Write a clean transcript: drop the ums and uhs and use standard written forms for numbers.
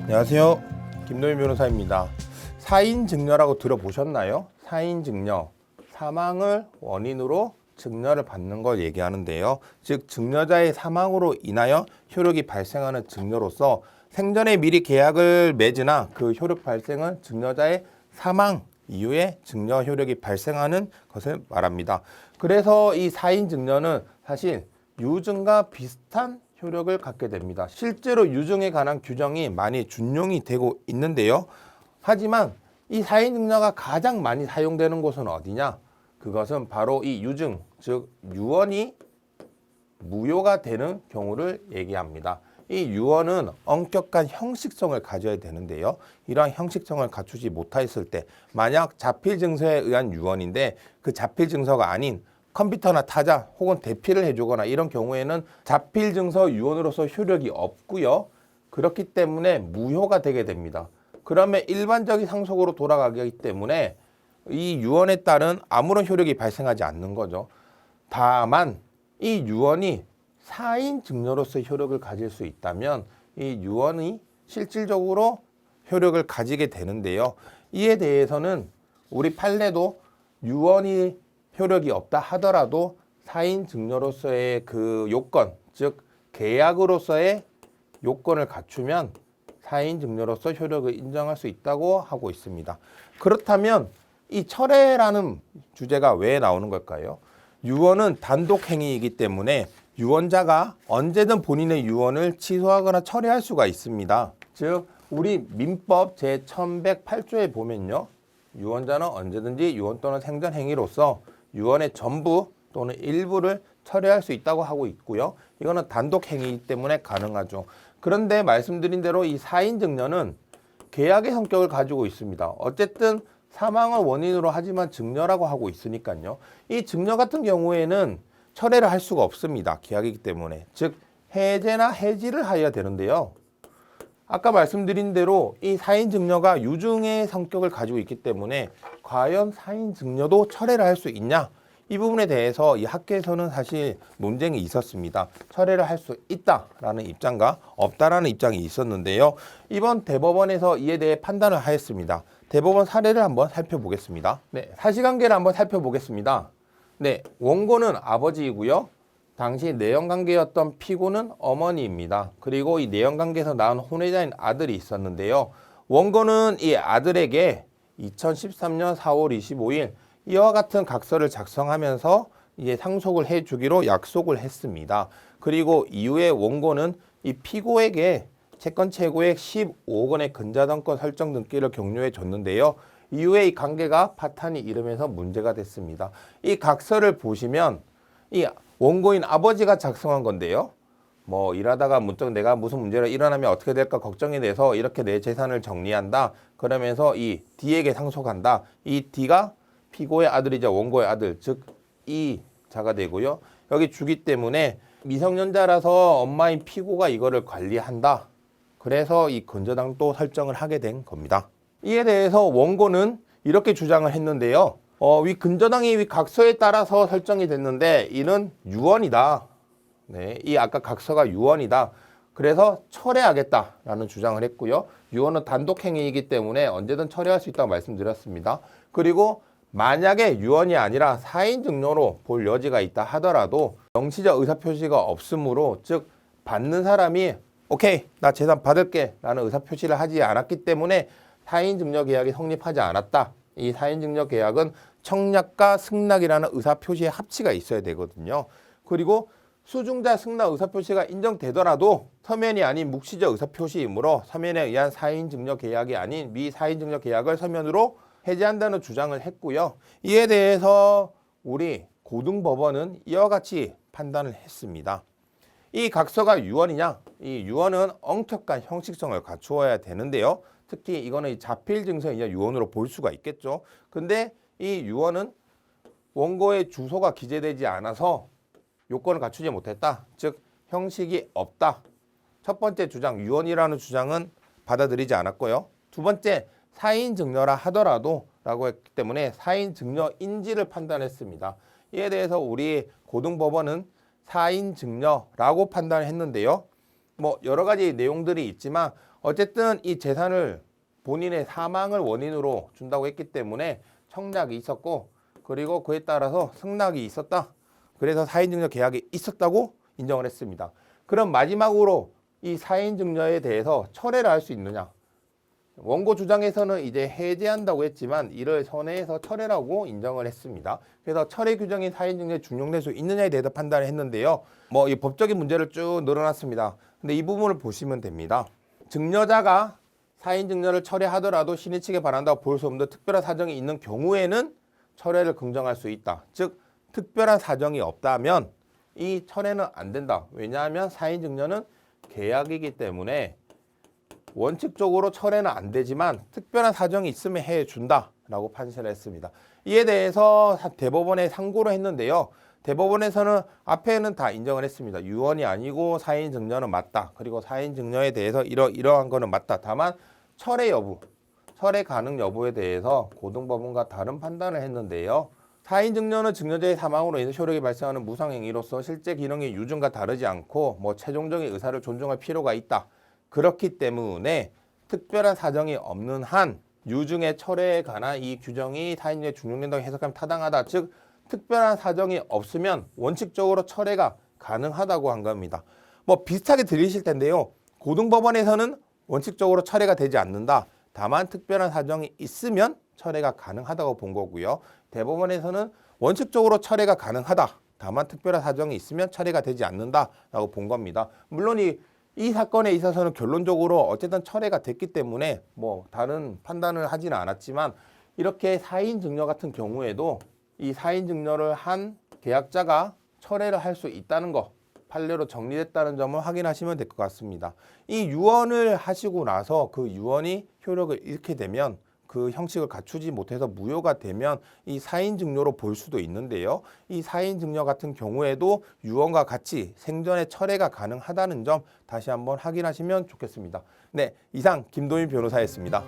안녕하세요. 김노인 변호사입니다. 사인 증여라고 들어보셨나요? 사인 증여, 사망을 원인으로 증여를 받는 걸 얘기하는데요. 즉 증여자의 사망으로 인하여 효력이 발생하는 증여로서 생전에 미리 계약을 맺으나 그 효력 발생은 증여자의 사망 이후에 증여 효력이 발생하는 것을 말합니다. 그래서 이 사인 증여는 사실 유증과 비슷한 효력을 갖게 됩니다. 실제로 유증에 관한 규정이 많이 준용이 되고 있는데요. 하지만 이 사인 증여가 가장 많이 사용되는 곳은 어디냐? 그것은 바로 이 유증, 즉 유언이 무효가 되는 경우를 얘기합니다. 이 유언은 엄격한 형식성을 가져야 되는데요. 이러한 형식성을 갖추지 못했을 때 만약 자필 증서에 의한 유언인데 그 자필 증서가 아닌 컴퓨터나 타자 혹은 대피를 해주거나 이런 경우에는 자필 증서 유언으로서 효력이 없고요. 그렇기 때문에 무효가 되게 됩니다. 그러면 일반적인 상속으로 돌아가기 때문에 이 유언에 따른 아무런 효력이 발생하지 않는 거죠. 다만 이 유언이 사인 증여로서 효력을 가질 수 있다면 이 유언이 실질적으로 효력을 가지게 되는데요. 이에 대해서는 우리 판례도 유언이 효력이 없다 하더라도 사인 증여로서의 그 요건, 즉 계약으로서의 요건을 갖추면 사인 증여로서 효력을 인정할 수 있다고 하고 있습니다. 그렇다면 이 철회라는 주제가 왜 나오는 걸까요? 유언은 단독 행위이기 때문에 유언자가 언제든 본인의 유언을 취소하거나 철회할 수가 있습니다. 즉 우리 민법 제1108조에 보면요. 유언자는 언제든지 유언 또는 생전 행위로서 유언의 전부 또는 일부를 철회할 수 있다고 하고 있고요. 이거는 단독 행위이기 때문에 가능하죠. 그런데 말씀드린 대로 이 사인 증여는 계약의 성격을 가지고 있습니다. 어쨌든 사망을 원인으로 하지만 증여라고 하고 있으니까요. 이 증여 같은 경우에는 철회를 할 수가 없습니다. 계약이기 때문에. 즉 해제나 해지를 하여야 되는데요. 아까 말씀드린 대로 이 사인 증여가 유증의 성격을 가지고 있기 때문에 과연 사인 증여도 철회를 할 수 있냐? 이 부분에 대해서 이 학계에서는 사실 논쟁이 있었습니다. 철회를 할 수 있다라는 입장과 없다라는 입장이 있었는데요. 이번 대법원에서 이에 대해 판단을 하였습니다. 대법원 사례를 한번 살펴보겠습니다. 네, 사실관계를 한번 살펴보겠습니다. 네, 원고는 아버지이고요. 당시 내연관계였던 피고는 어머니입니다. 그리고 이 내연관계에서 낳은 혼외자인 아들이 있었는데요. 원고는 이 아들에게 2013년 4월 25일 이와 같은 각서를 작성하면서 이제 상속을 해주기로 약속을 했습니다. 그리고 이후에 원고는 이 피고에게 채권 최고액 15억 원의 근저당권 설정 등기를 격려해 줬는데요. 이후에 이 관계가 파탄이 일으면서 문제가 됐습니다. 이 각서를 보시면 이 원고인 아버지가 작성한 건데요. 뭐 일하다가 문득 내가 무슨 문제가 일어나면 어떻게 될까 걱정이 돼서 이렇게 내 재산을 정리한다. 그러면서 이 D에게 상속한다. 이 D가 피고의 아들이자 원고의 아들, 즉 이 자가 되고요. 여기 주기 때문에 미성년자라서 엄마인 피고가 이거를 관리한다. 그래서 이 근저당도 설정을 하게 된 겁니다. 이에 대해서 원고는 이렇게 주장을 했는데요. 위 근저당이 위 각서에 따라서 설정이 됐는데 이는 유언이다. 네, 이 아까 각서가 유언이다. 그래서 철회하겠다라는 주장을 했고요. 유언은 단독 행위이기 때문에 언제든 철회할 수 있다고 말씀드렸습니다. 그리고 만약에 유언이 아니라 사인 증여로 볼 여지가 있다 하더라도 명시적 의사표시가 없으므로 즉 받는 사람이 오케이 나 재산 받을게 라는 의사표시를 하지 않았기 때문에 사인 증여 계약이 성립하지 않았다. 이 사인 증여 계약은 청약과 승낙이라는 의사표시의 합치가 있어야 되거든요. 그리고 수증자 승낙 의사표시가 인정되더라도 서면이 아닌 묵시적 의사표시이므로 서면에 의한 사인 증여 계약이 아닌 미사인 증여 계약을 서면으로 해제한다는 주장을 했고요. 이에 대해서 우리 고등법원은 이와 같이 판단을 했습니다. 이 각서가 유언이냐? 이 유언은 엄격한 형식성을 갖추어야 되는데요. 특히 이거는 자필 증서이냐 유언으로 볼 수가 있겠죠. 근데 이 유언은 원고의 주소가 기재되지 않아서 요건을 갖추지 못했다. 즉 형식이 없다. 첫 번째 주장 유언이라는 주장은 받아들이지 않았고요. 두 번째 사인 증여라 하더라도 라고 했기 때문에 사인 증여인지를 판단했습니다. 이에 대해서 우리 고등법원은 사인 증여라고 판단을 했는데요. 뭐 여러 가지 내용들이 있지만 어쨌든 이 재산을 본인의 사망을 원인으로 준다고 했기 때문에 청약이 있었고 그리고 그에 따라서 승낙이 있었다. 그래서 사인증여 계약이 있었다고 인정을 했습니다. 그럼 마지막으로 이 사인증여에 대해서 철회를 할 수 있느냐? 원고 주장에서는 이제 해제한다고 했지만 이를 선회해서 철회라고 인정을 했습니다. 그래서 철회 규정인 사인증여에 준용될 수 있느냐에 대해서 판단을 했는데요. 뭐 이 법적인 문제를 쭉 늘어놨습니다. 근데 이 부분을 보시면 됩니다. 증여자가 사인증여를 철회하더라도 신의 측에 바란다고 볼 수 없는 특별한 사정이 있는 경우에는 철회를 긍정할 수 있다. 즉 특별한 사정이 없다면 이 철회는 안 된다. 왜냐하면 사인증여는 계약이기 때문에 원칙적으로 철회는 안 되지만 특별한 사정이 있으면 해준다라고 판시를 했습니다. 이에 대해서 대법원에 상고를 했는데요. 대법원에서는 앞에는 다 인정을 했습니다. 유언이 아니고 사인증여는 맞다. 그리고 사인증여에 대해서 이러한 거는 맞다. 다만 철회 여부, 철회 가능 여부에 대해서 고등법원과 다른 판단을 했는데요. 사인증여는 증여자의 사망으로 인해 효력이 발생하는 무상행위로서 실제 기능의 유증과 다르지 않고 최종적인 의사를 존중할 필요가 있다. 그렇기 때문에 특별한 사정이 없는 한 유증의 철회에 관한 이 규정이 사인증여에 준용된다고 해석하면 타당하다. 즉 특별한 사정이 없으면 원칙적으로 철회가 가능하다고 한 겁니다. 비슷하게 들리실 텐데요. 고등법원에서는 원칙적으로 철회가 되지 않는다. 다만 특별한 사정이 있으면 철회가 가능하다고 본 거고요. 대법원에서는 원칙적으로 철회가 가능하다. 다만 특별한 사정이 있으면 철회가 되지 않는다라고 본 겁니다. 물론 이 사건에 있어서는 결론적으로 어쨌든 철회가 됐기 때문에 다른 판단을 하지는 않았지만 이렇게 사인증여 같은 경우에도 이 사인증여를 한 계약자가 철회를 할 수 있다는 거, 판례로 정리됐다는 점을 확인하시면 될 것 같습니다. 이 유언을 하시고 나서 그 유언이 효력을 잃게 되면 그 형식을 갖추지 못해서 무효가 되면 이 사인증여로 볼 수도 있는데요. 이 사인증여 같은 경우에도 유언과 같이 생전에 철회가 가능하다는 점 다시 한번 확인하시면 좋겠습니다. 네, 이상 김도민 변호사였습니다.